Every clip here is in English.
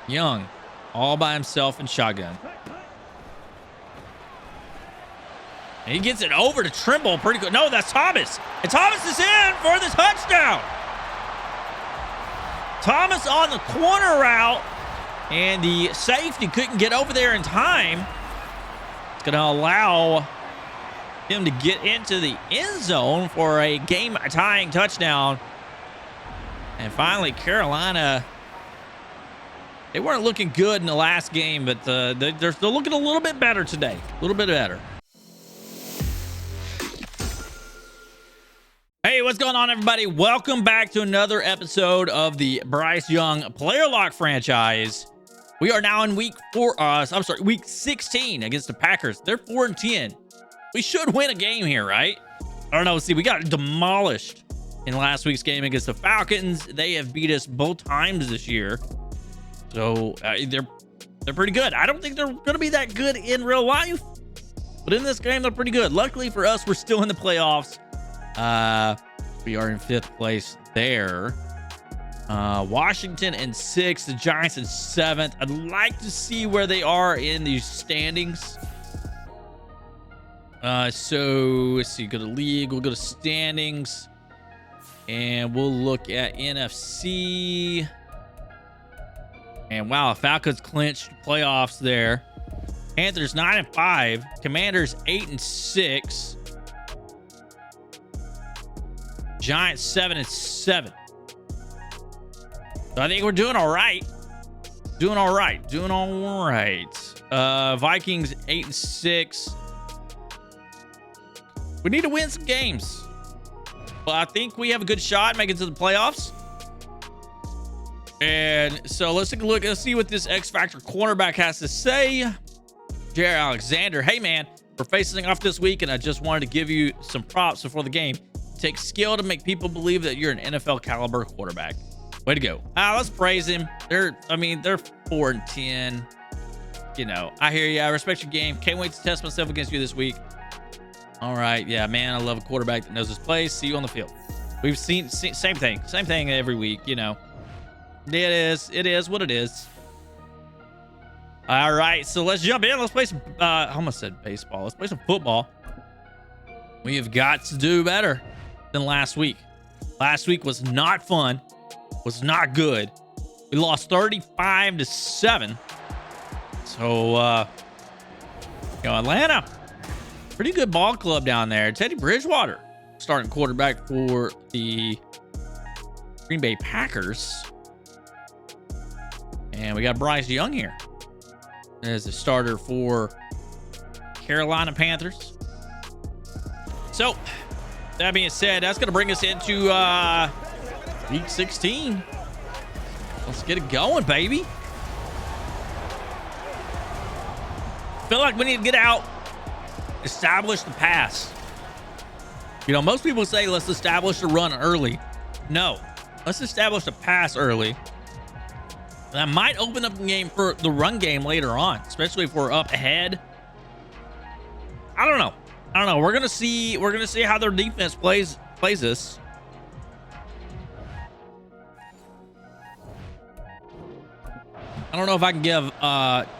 Young, all by himself in shotgun. And he gets it over to Trimble. Pretty good. No, that's Thomas. And Thomas is in for the touchdown. Thomas on the corner route. And the safety couldn't get over there in time. It's going to allow him to get into the end zone for a game-tying touchdown. And finally, Carolina, they weren't looking good in the last game, but they're still looking a little bit better today. A little bit better. Hey, what's going on, everybody? Welcome back to another episode of the Bryce Young Player Lock franchise. We are now in week 16 against the Packers. They're 4-10. We should win a game here, right? I don't know. See, we got demolished in last week's game against the Falcons. They have beat us both times this year. So they're pretty good. I don't think they're going to be that good in real life, but in this game, they're pretty good. Luckily for us, we're still in the playoffs. We are in 5th place there. Washington in 6th, the Giants in 7th. I'd like to see where they are in these standings. So let's see, go to league, we'll go to standings, and we'll look at NFC. And wow, Falcons clinched playoffs there. Panthers 9-5, Commanders 8-6. Giants 7-7. So I think we're doing all right. Doing all right. Vikings 8-6. We need to win some games, but I think we have a good shot making it to the playoffs. And so let's take a look. Let's see what this X Factor cornerback has to say. Jared Alexander. Hey man, we're facing off this week, and I just wanted to give you some props before the game. It takes skill to make people believe that you're an NFL caliber quarterback. Way to go. Let's praise him. They're 4-10. You know, I hear you. I respect your game. Can't wait to test myself against you this week. All right. Yeah, man, I love a quarterback that knows his place. See you on the field. We've seen same thing every week, you know. It is what it is. All right, so let's jump in. Let's play some I almost said baseball. Let's play some football. We have got to do better than last week. Last week was not fun. Was not good. We lost 35-7. So Atlanta, pretty good ball club down there. Teddy Bridgewater, starting quarterback for the Green Bay Packers. And we got Bryce Young here as a starter for Carolina Panthers. So that being said, that's going to bring us into week 16. Let's get it going, baby. Feel like we need to get out, establish the pass. You know, most people say let's establish the run early. No, let's establish the pass early. That might open up the game for the run game later on, especially if we're up ahead. I don't know. We're gonna see how their defense plays this. I don't know if I can give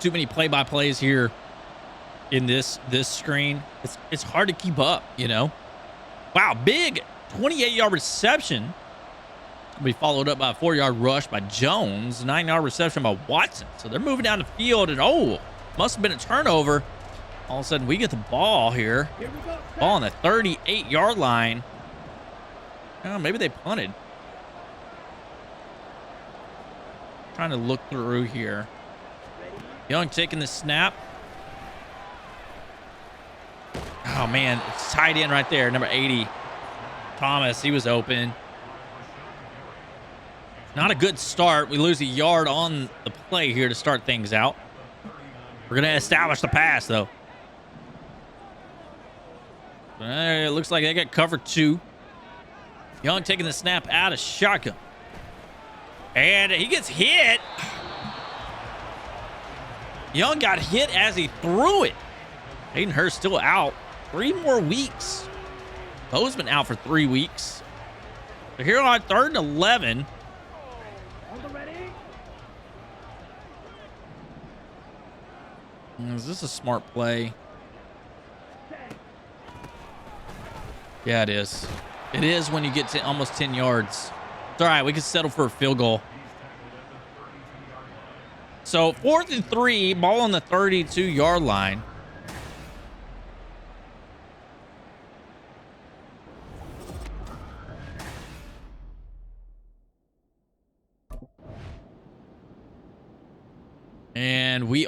too many play-by-plays here in this screen. It's hard to keep up, you know. Wow, big 28-yard reception. Be followed up by a 4-yard rush by Jones, 9-yard reception by Watson. So they're moving down the field, and must have been a turnover. All of a sudden, we get the ball here. Ball on the 38-yard line. Oh, maybe they punted. Trying to look through here. Young taking the snap. Oh man, it's tight end right there, number 80. Thomas, he was open. Not a good start. We lose a yard on the play here to start things out. We're going to establish the pass, though. It looks like they got cover 2. Young taking the snap out of shotgun. And he gets hit. Young got hit as he threw it. Hayden Hurst still out. 3 more weeks. Bo's been out for 3 weeks. They're here on 3rd and 11. Is this a smart play? Yeah, it is. It is when you get to almost 10 yards. It's all right. We can settle for a field goal. So 4th and 3, ball on the 32-yard line. And we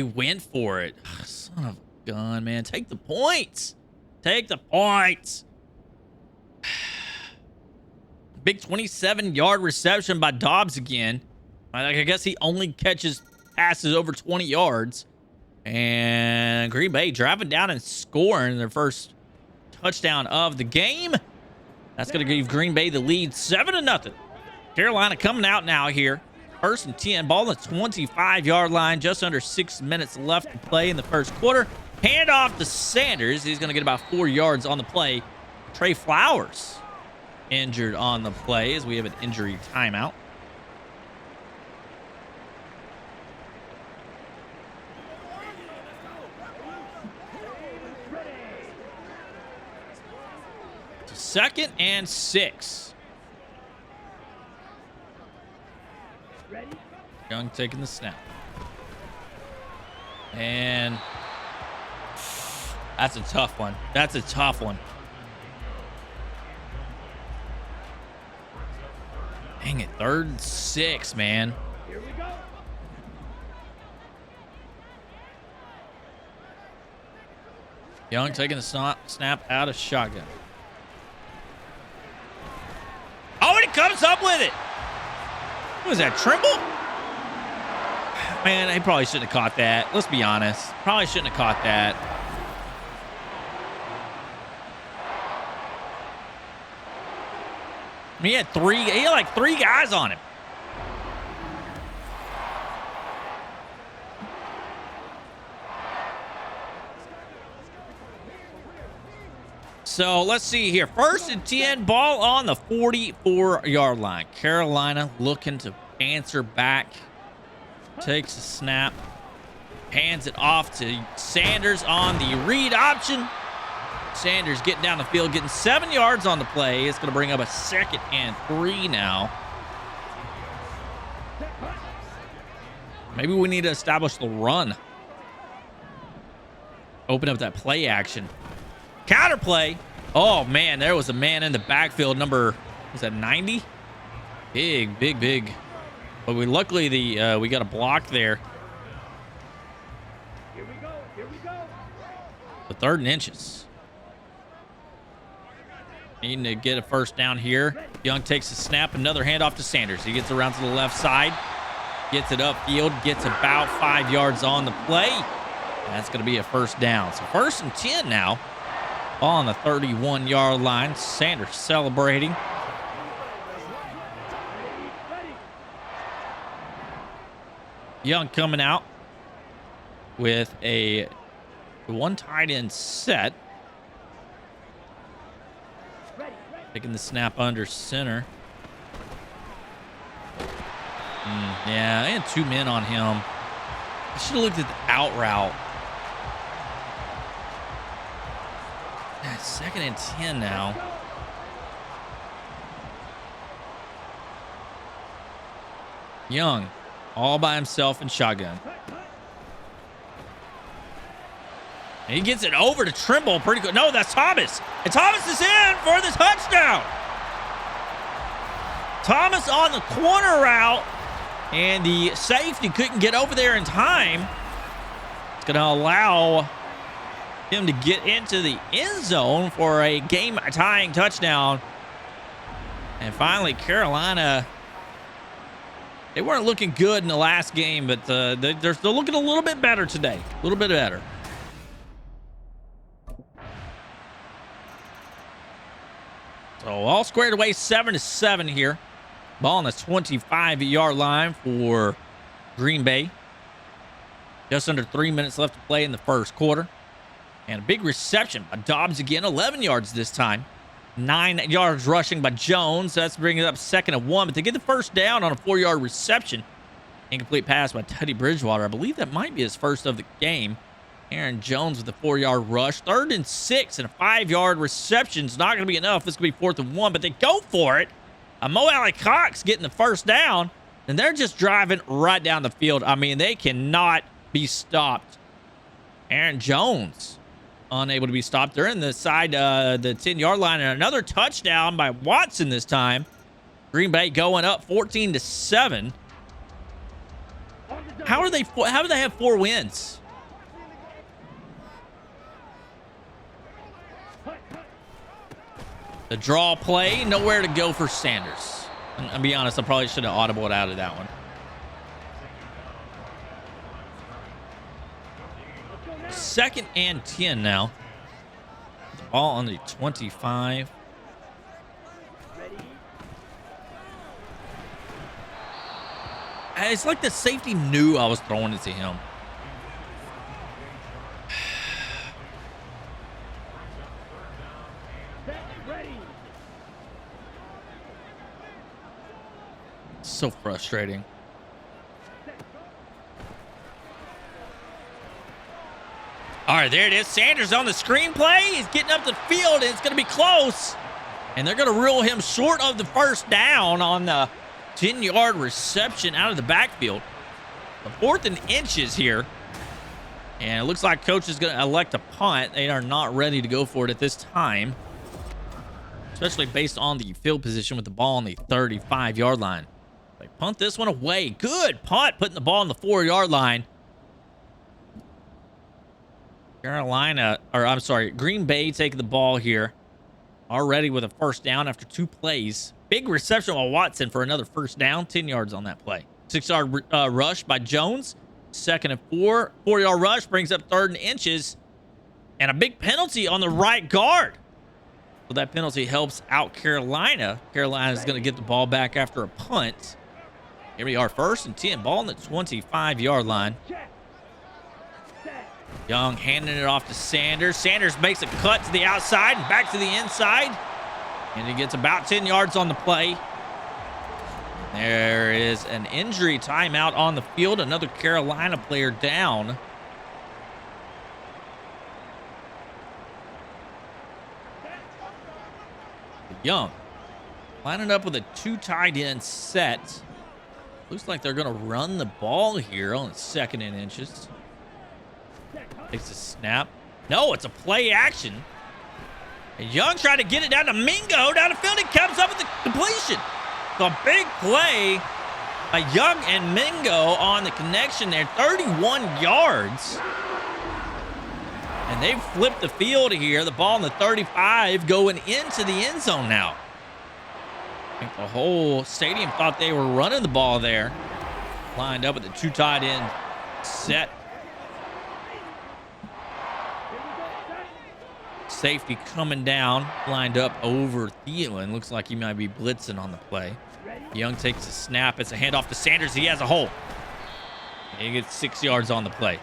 went for it. Son of a gun, man. Take the points. Take the points. Big 27-yard reception by Dobbs again. I guess he only catches passes over 20 yards. And Green Bay driving down and scoring their first touchdown of the game. That's going to give Green Bay the lead 7-0. Carolina coming out now here. 1st and 10, ball on the 25-yard line. Just under 6 minutes left to play in the first quarter. Hand off to Sanders. He's going to get about 4 yards on the play. Trey Flowers injured on the play as we have an injury timeout. Second and 6. Young taking the snap. And that's a tough one. That's a tough one. Dang it. 3rd and 6, man. Here we go. Young taking the snap out of shotgun. Oh, and he comes up with it. What was that, Trimble? Man, he probably shouldn't have caught that. Let's be honest. Probably shouldn't have caught that. I mean, he had like 3 guys on him. So let's see here. 1st and 10, ball on the 44-yard line. Carolina looking to answer back. Takes a snap. Hands it off to Sanders on the read option. Sanders getting down the field, getting 7 yards on the play. It's going to bring up a 2nd and 3 now. Maybe we need to establish the run. Open up that play action. Counter play. Oh, man, there was a man in the backfield. Number, was that 90? Big. But luckily we got a block there. Here we go. The 3rd and inches. Needing to get a first down here. Young takes a snap. Another handoff to Sanders. He gets around to the left side. Gets it upfield. Gets about 5 yards on the play. That's going to be a first down. So 1st and 10 now. On the 31-yard line. Sanders celebrating. Young coming out with a 1 tight end set. Taking the snap under center. Yeah, they had 2 men on him. I should have looked at the out route. Yeah, 2nd and 10 now. Young all by himself in shotgun. And he gets it over to Trimble pretty good. No, that's Thomas. And Thomas is in for the touchdown. Thomas on the corner route. And the safety couldn't get over there in time. It's going to allow him to get into the end zone for a game-tying touchdown. And finally, Carolina, they weren't looking good in the last game, but they're still looking a little bit better today. A little bit better. So all squared away, 7-7 here. Ball on the 25-yard line for Green Bay. Just under 3 minutes left to play in the first quarter. And a big reception by Dobbs again, 11 yards this time. 9 yards rushing by Jones. That's bringing it up 2nd and 1. But they get the first down on a 4-yard reception. Incomplete pass by Teddy Bridgewater. I believe that might be his first of the game. Aaron Jones with a 4-yard rush. 3rd and 6 and a 5-yard reception. It's not going to be enough. This could be 4th and 1, but they go for it. Mo Alley Cox getting the first down, and they're just driving right down the field. I mean, they cannot be stopped. Aaron Jones unable to be stopped. They're in the side, the 10-yard line, and another touchdown by Watson this time. Green Bay going up 14-7. How do they have 4 wins? The draw play, nowhere to go for Sanders. And I'll be honest, I probably should have audibled out of that one. Second and 10 now. The ball on the 25. It's like the safety knew I was throwing it to him. So frustrating. All right, there it is. Sanders on the screenplay. He's getting up the field, and it's going to be close. And they're going to rule him short of the first down on the 10-yard reception out of the backfield. The 4th and inches here. And it looks like coach is going to elect a punt. They are not ready to go for it at this time, especially based on the field position with the ball on the 35-yard line. They punt this one away. Good punt, putting the ball on the 4-yard line. Green Bay taking the ball here. Already with a first down after 2 plays. Big reception by Watson for another first down. 10 yards on that play. 6-yard rush by Jones. 2nd and 4. 4-yard rush brings up 3rd and inches. And a big penalty on the right guard. So that penalty helps out Carolina. Carolina is going to get the ball back after a punt. Here we are, 1st and 10. Ball on the 25-yard line. Young handing it off to Sanders. Sanders makes a cut to the outside and back to the inside. And he gets about 10 yards on the play. There is an injury timeout on the field. Another Carolina player down. Young lining up with a 2 tight end set. Looks like they're going to run the ball here on the 2nd and inches. Takes a snap. No, it's a play action. And Young trying to get it down to Mingo. Down the field, he comes up with the completion. So a big play by Young and Mingo on the connection there. 31 yards. And they've flipped the field here. The ball on the 35 going into the end zone now. I think the whole stadium thought they were running the ball there. Lined up with the 2 tight end set. Safety coming down, lined up over Thielen. Looks like he might be blitzing on the play. Young takes a snap. It's a handoff to Sanders. He has a hole. He gets 6 yards on the play.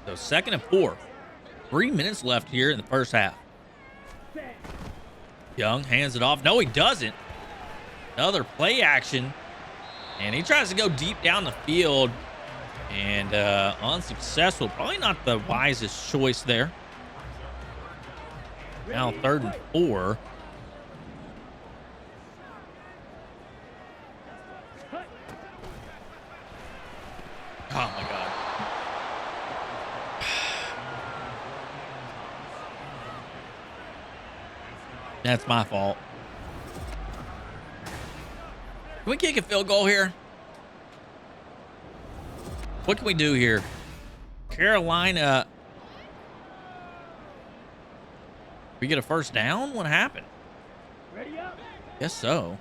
So 2nd and 4. 3 minutes left here in the first half. Young hands it off. No, he doesn't. Another play action. And he tries to go deep down the field. And unsuccessful. Probably not the wisest choice there. Now 3rd and 4. Oh, my God. That's my fault. Can we kick a field goal here? What can we do here? Carolina. We get a first down? What happened? Ready up. Guess so.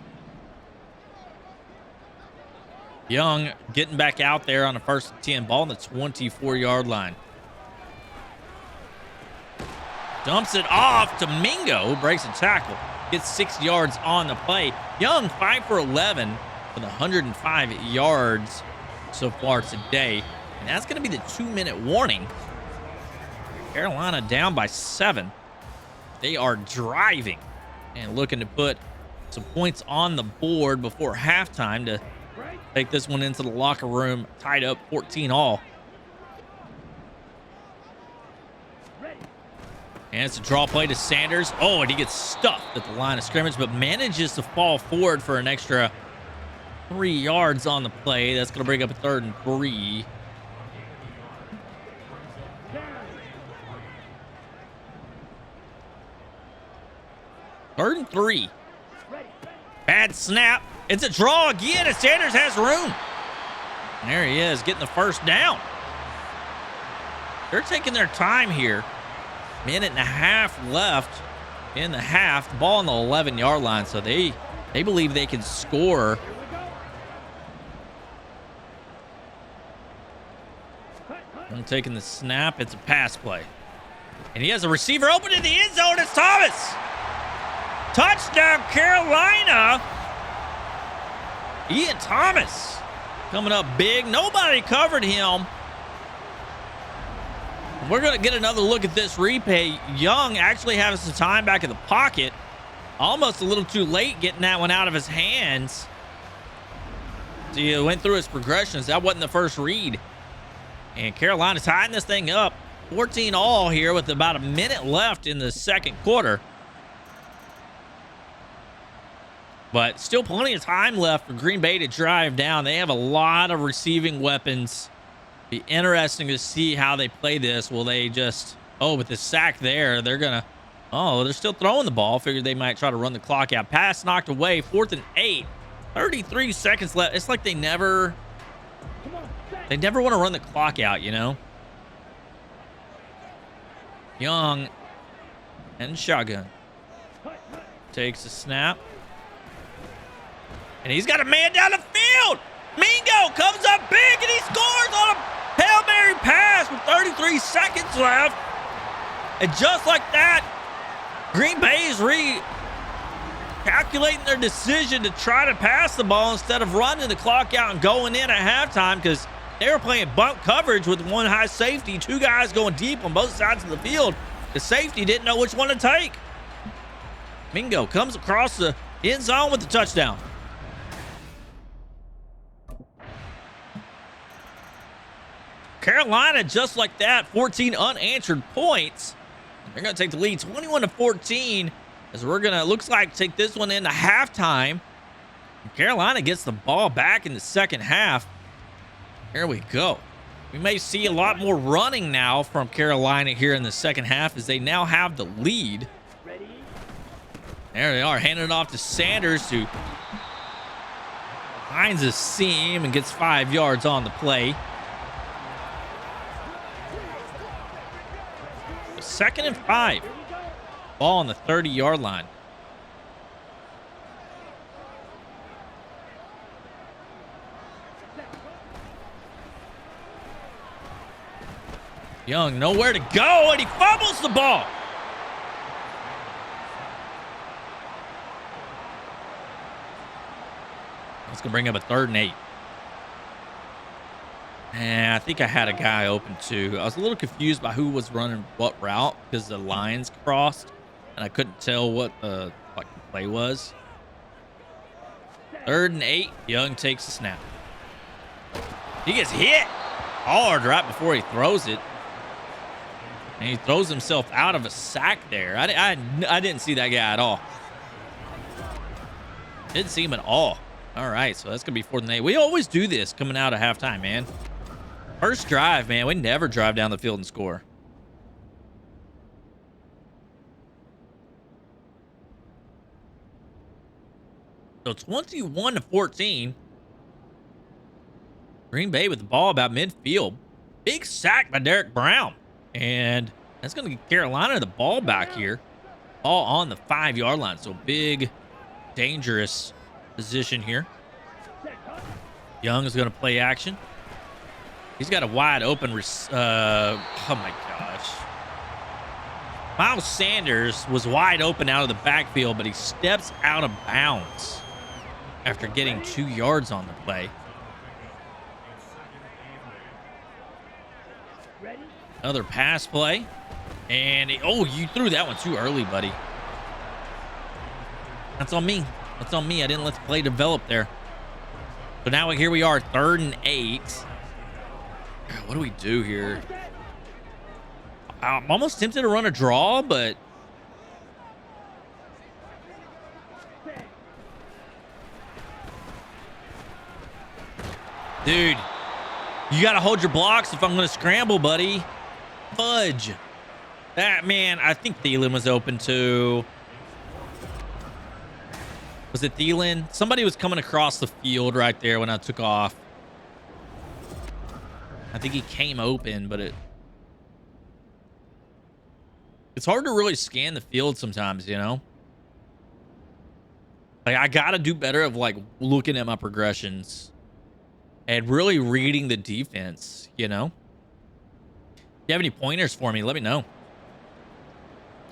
Young getting back out there on the 1st and 10. Ball on the 24-yard line. Dumps it off to Mingo, who breaks a tackle. Gets 6 yards on the play. Young, 5 for 11 with 105 yards so far today. And that's going to be the 2-minute warning. Carolina down by 7. They are driving and looking to put some points on the board before halftime to take this one into the locker room, tied up 14-all. And it's a draw play to Sanders. Oh, and he gets stuffed at the line of scrimmage, but manages to fall forward for an extra 3 yards on the play. That's going to bring up a 3rd and 3. Third and 3. Bad snap. It's a draw again, and Sanders has room. And there he is, getting the first down. They're taking their time here. Minute and a half left in the half. The ball on the 11-yard line, so they believe they can score. I'm taking the snap. It's a pass play. And he has a receiver open in the end zone. It's Thomas. Touchdown, Carolina. Ian Thomas coming up big. Nobody covered him. We're going to get another look at this replay. Young actually has some time back in the pocket. Almost a little too late getting that one out of his hands. So he went through his progressions. That wasn't the first read. And Carolina tying this thing up. 14-all here with about a minute left in the second quarter. But still plenty of time left for Green Bay to drive down. They have a lot of receiving weapons. Be interesting to see how they play this. Will they just, with the sack there, they're gonna, they're still throwing the ball. Figured they might try to run the clock out. Pass knocked away. 4th and 8. 33 seconds left. It's like they never want to run the clock out, you know. Young and shotgun takes a snap, and he's got a man down the field. Mingo comes up big, and he scores on a Hail Mary pass with 33 seconds left. And just like that, Green Bay is recalculating their decision to try to pass the ball instead of running the clock out and going in at halftime, because they were playing bump coverage with one high safety, 2 guys going deep on both sides of the field. The safety didn't know which one to take. Mingo comes across the end zone with the touchdown. Carolina, just like that, 14 unanswered points. They're going to take the lead 21-14 as we're going to, looks like, take this one into halftime. Carolina gets the ball back in the second half. Here we go. We may see a lot more running now from Carolina here in the second half as they now have the lead. There they are, handing it off to Sanders, who finds a seam and gets 5 yards on the play. 2nd and 5. Ball on the 30-yard line. Young nowhere to go, and he fumbles the ball. That's going to bring up a 3rd and 8. And I think I had a guy open too. I was a little confused by who was running what route because the lines crossed, and I couldn't tell what the play was. 3rd and 8. Young takes the snap. He gets hit hard right before he throws it, and he throws himself out of a sack there. I didn't see that guy at all. Didn't see him at all. All right, so that's gonna be 4th and 8. We always do this coming out of halftime, man. First drive, man. We never drive down the field and score. So 21-14. Green Bay with the ball about midfield. Big sack by Derek Brown. And that's going to get Carolina the ball back here. Ball on the 5-yard line. So big, dangerous position here. Young is going to play action. He's got a wide open, oh my gosh. Miles Sanders was wide open out of the backfield, but he steps out of bounds after getting 2 yards on the play. Another pass play. And oh, you threw that one too early, buddy. That's on me. That's on me. I didn't let the play develop there. So now here we are, 3rd and 8. God, what do we do here? I'm almost tempted to run a draw, but dude, you got to hold your blocks if I'm going to scramble, buddy. Fudge. That, man, I think Thielen was open too. Was it Thielen? Somebody was coming across the field right there when I took off. I think he came open, but it's hard to really scan the field sometimes, you know? Like, I got to do better of, like, looking at my progressions and really reading the defense, you know? If you have any pointers for me, let me know.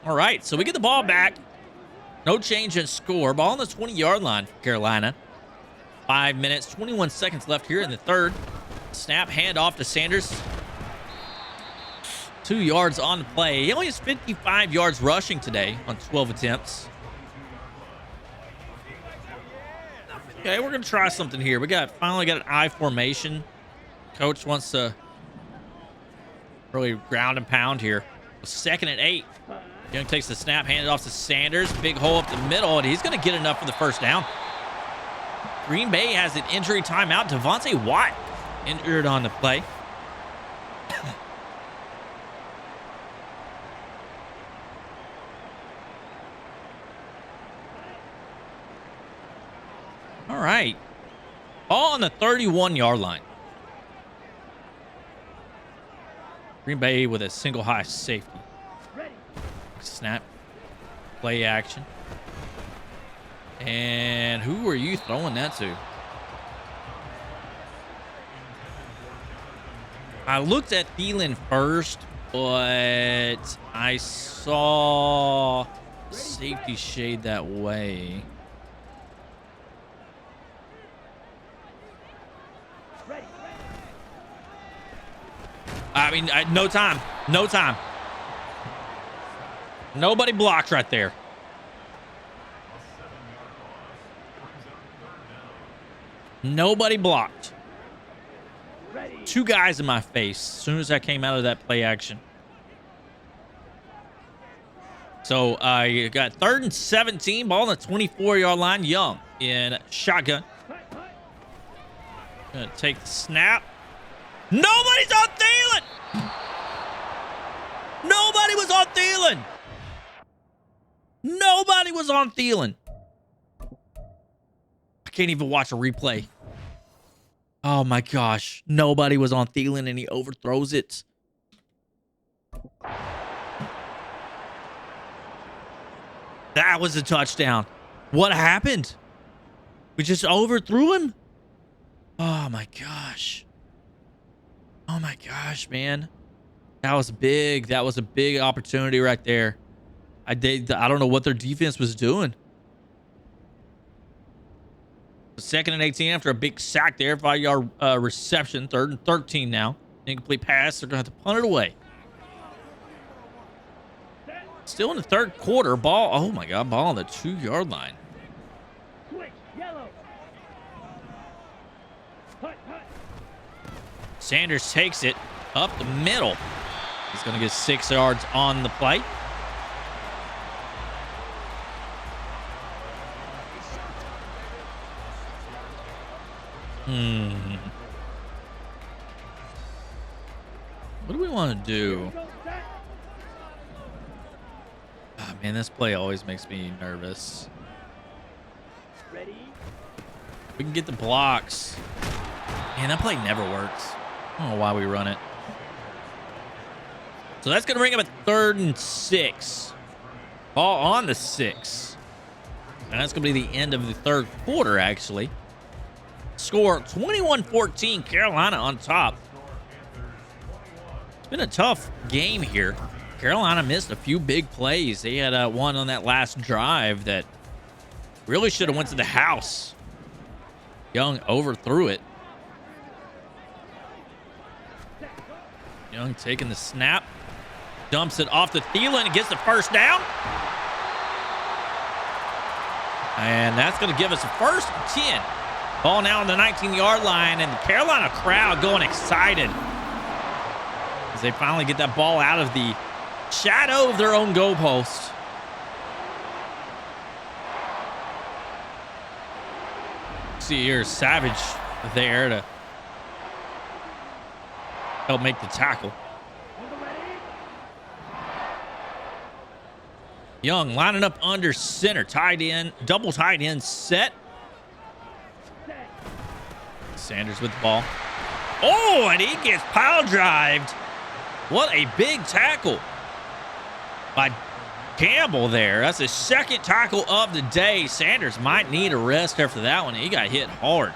All right, so we get the ball back. No change in score. Ball on the 20-yard line for Carolina. 5 minutes, 21 seconds left here in the 3rd. Snap, hand off to Sanders. 2 yards on the play. He only has 55 yards rushing today on 12 attempts. Okay, we're going to try something here. We finally got an I formation. Coach wants to really ground and pound here. 2nd and 8. Young takes the snap, handed off to Sanders. Big hole up the middle, and he's going to get enough for the 1st down. Green Bay has an injury timeout. Devontae Watt injured on the play. All right. All on the 31-yard line. Green Bay with a single high safety. Snap. Play action. And who are you throwing that to? I looked at Thielen first, but I saw safety shade that way. I mean, no time. No time. Nobody blocked right there. Nobody blocked. 2 guys in my face as soon as I came out of that play action. So you got 3rd and 17, ball on the 24-yard line. Young in shotgun. Gonna take the snap. Nobody's on Thielen. Nobody was on Thielen. Nobody was on Thielen. I can't even watch a replay. Oh my gosh. Nobody was on Thielen and he overthrows it. That was a touchdown. What happened? We just overthrew him? Oh my gosh. Oh my gosh, man. That was big. That was a big opportunity right there. I don't know what their defense was doing. 2nd and 18 after a big sack there. 5-yard reception. 3rd and 13 now. Incomplete pass. They're going to have to punt it away. Still in the 3rd quarter. Ball. Oh my God. Ball on the 2-yard line. Sanders takes it up the middle. He's going to get 6 yards on the play. What do we want to do? Oh, man, this play always makes me nervous. We can get the blocks. Man, that play never works. I don't know why we run it. So that's going to bring up a 3rd and 6. Ball on the 6. And that's going to be the end of the 3rd quarter, actually. Score 21-14, Carolina on top. It's been a tough game here. Carolina missed a few big plays. They had one on that last drive that really should have went to the house. Young overthrew it. Young taking the snap. Dumps it off to Thielen and gets the first down. And that's going to give us a 1st and 10. Ball now on the 19-yard line, and the Carolina crowd going excited as they finally get that ball out of the shadow of their own goalpost. See here, Savage there to help make the tackle. Young lining up under center, tied in, double tight end set. Sanders with the ball. Oh, and he gets pile drived. What a big tackle by Campbell there. That's his 2nd tackle of the day. Sanders might need a rest after that one. He got hit hard.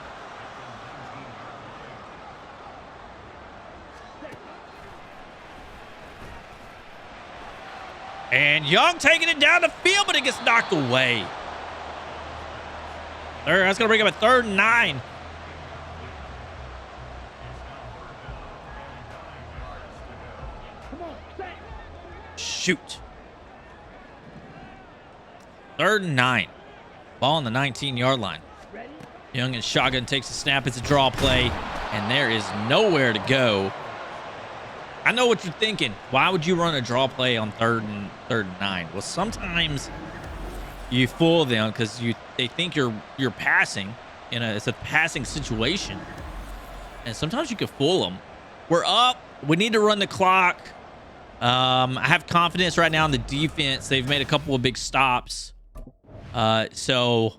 And Young taking it down the field, but it gets knocked away. That's going to bring up a 3rd and 9. Shoot. 3rd and 9. Ball on the 19-yard line. Young in shotgun takes a snap. It's a draw play, and there is nowhere to go. I know what you're thinking. Why would you run a draw play on 3rd and 9? Well, sometimes you fool them because they think you're passing it's a passing situation, and sometimes you can fool them. We're up. We need to run the clock. I have confidence right now in the defense. They've made a couple of big stops. So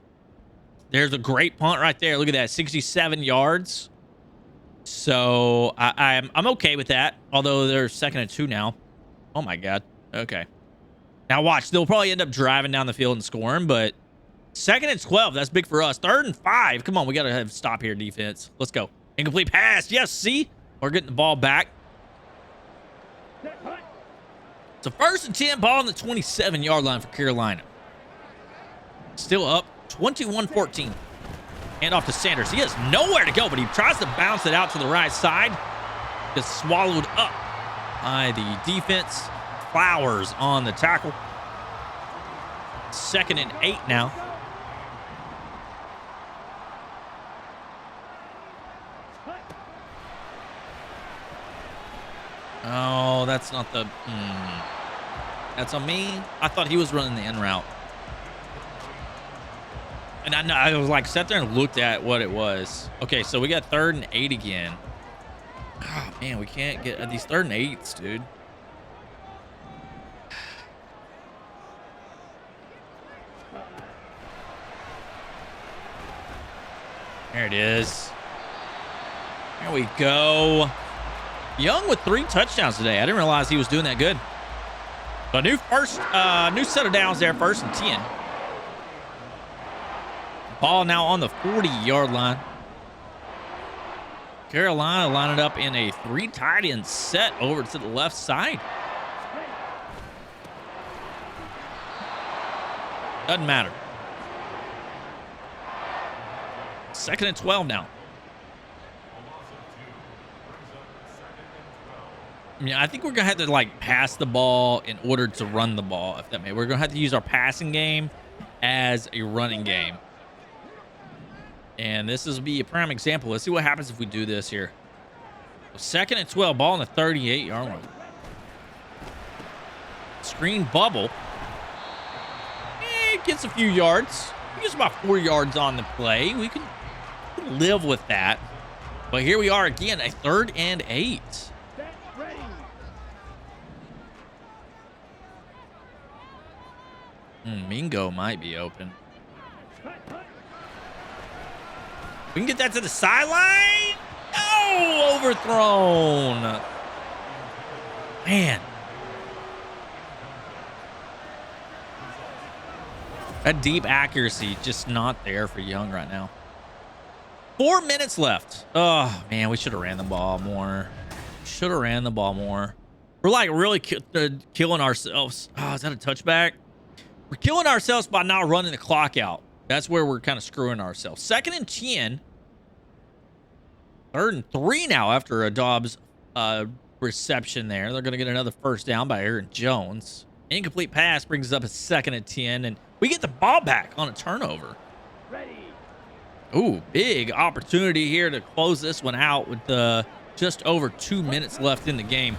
there's a great punt right there. Look at that, 67 yards. So I'm okay with that. Although they're 2nd and 2 now. Oh my God. Okay. Now watch. They'll probably end up driving down the field and scoring, but 2nd and 12. That's big for us. 3rd and 5. Come on, we gotta have stop here, defense. Let's go. Incomplete pass. Yes. See, we're getting the ball back. It's a 1st and 10. Ball on the 27-yard line for Carolina. Still up 21-14. Hand off to Sanders. He has nowhere to go, but he tries to bounce it out to the right side. Gets swallowed up by the defense. Flowers on the tackle. 2nd and 8 now. Oh, that's not the... That's on me. I thought he was running the in route. And I was like, sat there and looked at what it was. Okay, so we got 3rd and 8 again. Oh, man, we can't get these 3rd and 8s, dude. There it is. There we go. Young with 3 touchdowns today. I didn't realize he was doing that good. So new set of downs there, 1st and 10. Ball now on the 40-yard line. Carolina lining up in a 3 tight end set over to the left side. Doesn't matter. 2nd and 12 now. I mean, I think we're gonna have to like pass the ball in order to run the ball. If that may, we're gonna have to use our passing game as a running game. And this will be a prime example. Let's see what happens if we do this here. 2nd and 12, ball on the 38-yard line. Screen bubble. It gets a few yards. He gets about 4 yards on the play. We can live with that. But here we are again, a 3rd and 8. Mingo might be open. We can get that to the sideline. Oh, overthrown. Man. That deep accuracy just not there for Young right now. 4 minutes left. Oh, man, we should have ran the ball more. Should have ran the ball more. We're like really killing ourselves. Oh, is that a touchback? We're killing ourselves by not running the clock out. That's where we're kind of screwing ourselves. 2nd and 10. 3rd and 3 now after a Dobbs reception there. They're going to get another first down by Aaron Jones. Incomplete pass brings us up a 2nd and 10, and we get the ball back on a turnover. Ooh, big opportunity here to close this one out with just over 2 minutes left in the game.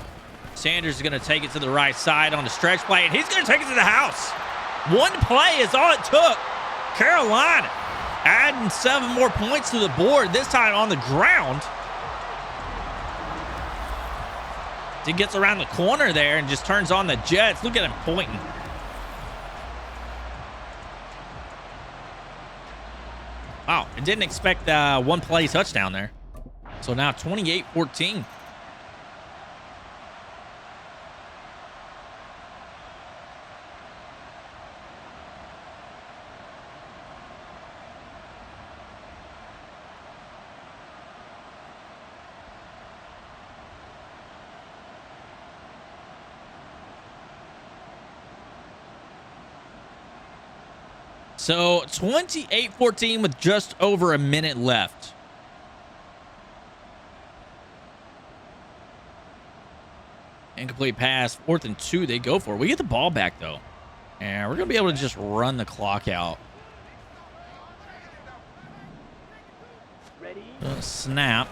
Sanders is going to take it to the right side on the stretch play, and he's going to take it to the house. One play is all it took. Carolina adding 7 more points to the board, this time on the ground. He gets around the corner there and just turns on the Jets. Look at him pointing. Wow, I didn't expect one play touchdown there. So now 28-14. So 28-14 with just over a minute left. Incomplete pass, 4th and 2 they go for. We get the ball back though. And we're going to be able to just run the clock out. Snap.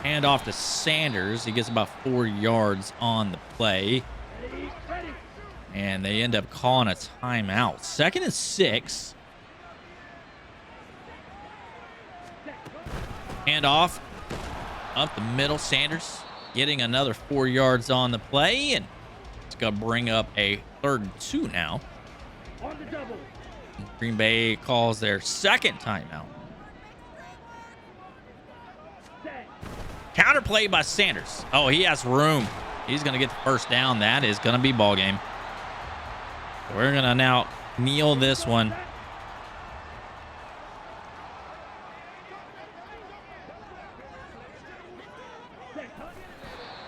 Hand off to Sanders. He gets about 4 yards on the play. And they end up calling a timeout. 2nd and 6. Hand off up the middle. Sanders getting another 4 yards on the play. And it's going to bring up a 3rd and 2 now. Green Bay calls their 2nd timeout. Counter play by Sanders. Oh, he has room. He's going to get the first down. That is going to be ball game. We're going to now kneel this one.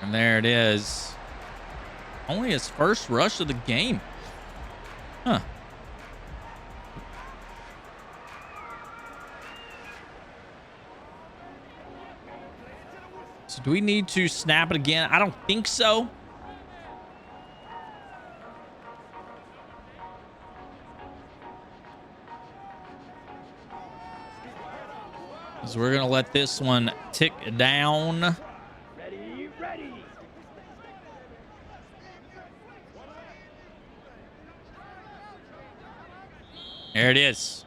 And there it is. Only his first rush of the game. Huh. So do we need to snap it again? I don't think so. So we're going to let this one tick down. Ready. There it is.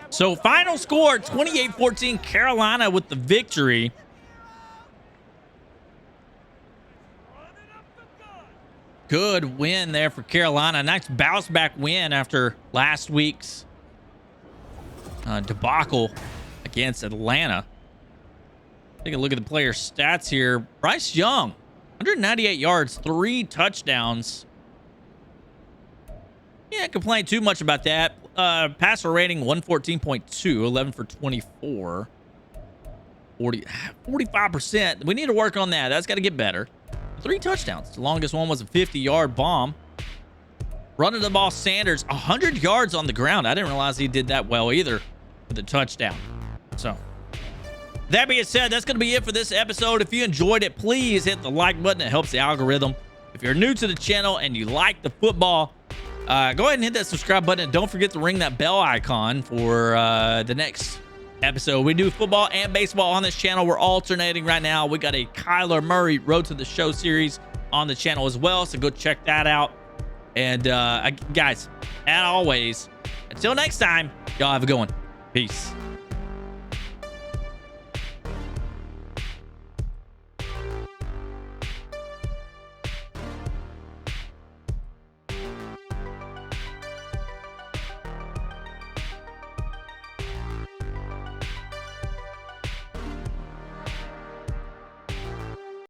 So final score, 28-14, Carolina with the victory. Good win there for Carolina. Nice bounce back win after last week's debacle against Atlanta. Take a look at the player stats here. Bryce Young, 198 yards, 3 touchdowns. Can't complain too much about that. Passer rating 114.2, 11 for 24. 45%. We need to work on that. That's got to get better. 3 touchdowns. The longest one was a 50-yard bomb. Running the ball, Sanders, 100 yards on the ground. I didn't realize he did that well either with a touchdown. So, that being said, that's going to be it for this episode. If you enjoyed it, please hit the like button. It helps the algorithm. If you're new to the channel and you like the football, go ahead and hit that subscribe button. And don't forget to ring that bell icon for the next episode. We do football and baseball on this channel. We're alternating right now. We got a Kyler Murray Road to the Show series on the channel as well, so go check that out. And guys, as always, until next time, y'all have a good one. Peace.